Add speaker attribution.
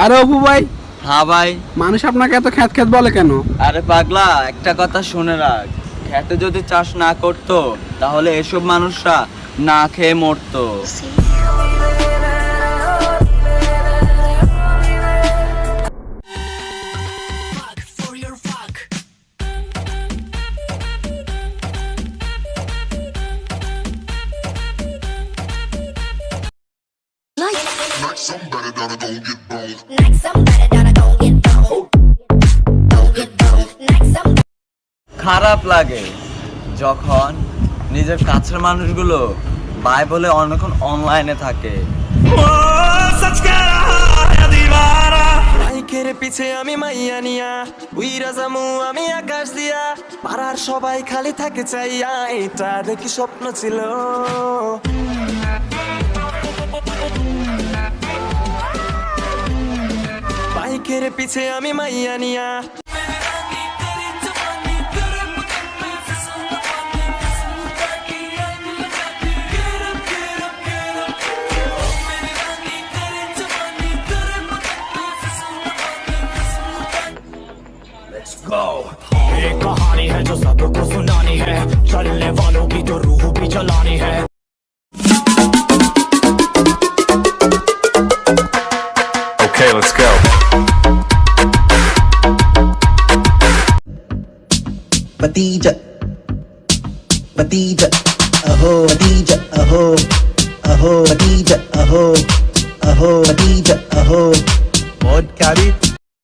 Speaker 1: আরে অপু ভাই,
Speaker 2: হ্যাঁ ভাই।
Speaker 1: মানুষ আপনাকে এত খ্যাত খ্যাত বলে কেন?
Speaker 2: আরে পাগলা, একটা কথা শুনে রাখ, খেতে যদি চাষ না করতো তাহলে এসব মানুষরা না খেয়ে মরতো।
Speaker 3: Like somebody gotta go get boned.
Speaker 4: Like somebody gotta go get boned. Go get boned. Like somebody.
Speaker 2: খারাপ লাগে যখন নিজের কাছের মানুষগুলো বাইবলে অনেকক্ষণ অনলাইনে থাকে।
Speaker 5: বাইকের পিছে আমি মাইয়া নিয়া উইরা জামু আমি আকাশ দিয়া, পাড়ার সবাই খালি থাকে চাইয়া, এটা দেখি স্বপ্ন ছিল। বাইকের পিছে আমি মাইয়া নিয়া
Speaker 6: एक कहानी है जो सबको सुनानी है, चलने वालों की तो रूह भी जलानी है।
Speaker 7: Okay, let's go.
Speaker 8: Batija, Batija, aho, Batija, aho, aho, Batija, aho, aho, Batija, aho.
Speaker 9: Mod Caddy.